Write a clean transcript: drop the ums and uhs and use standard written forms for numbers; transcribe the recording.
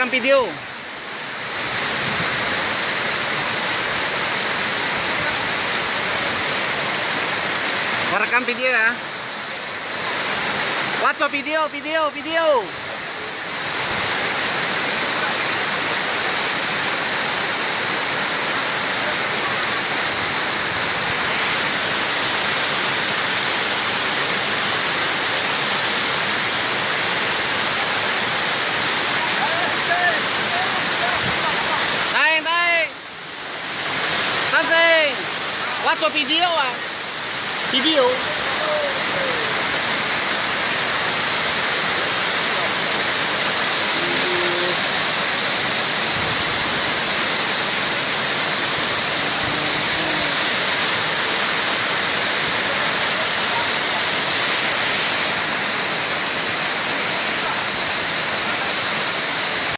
Rekam video. Rekam video ya. WhatsApp video. Santai. WhatsApp video ah. Video.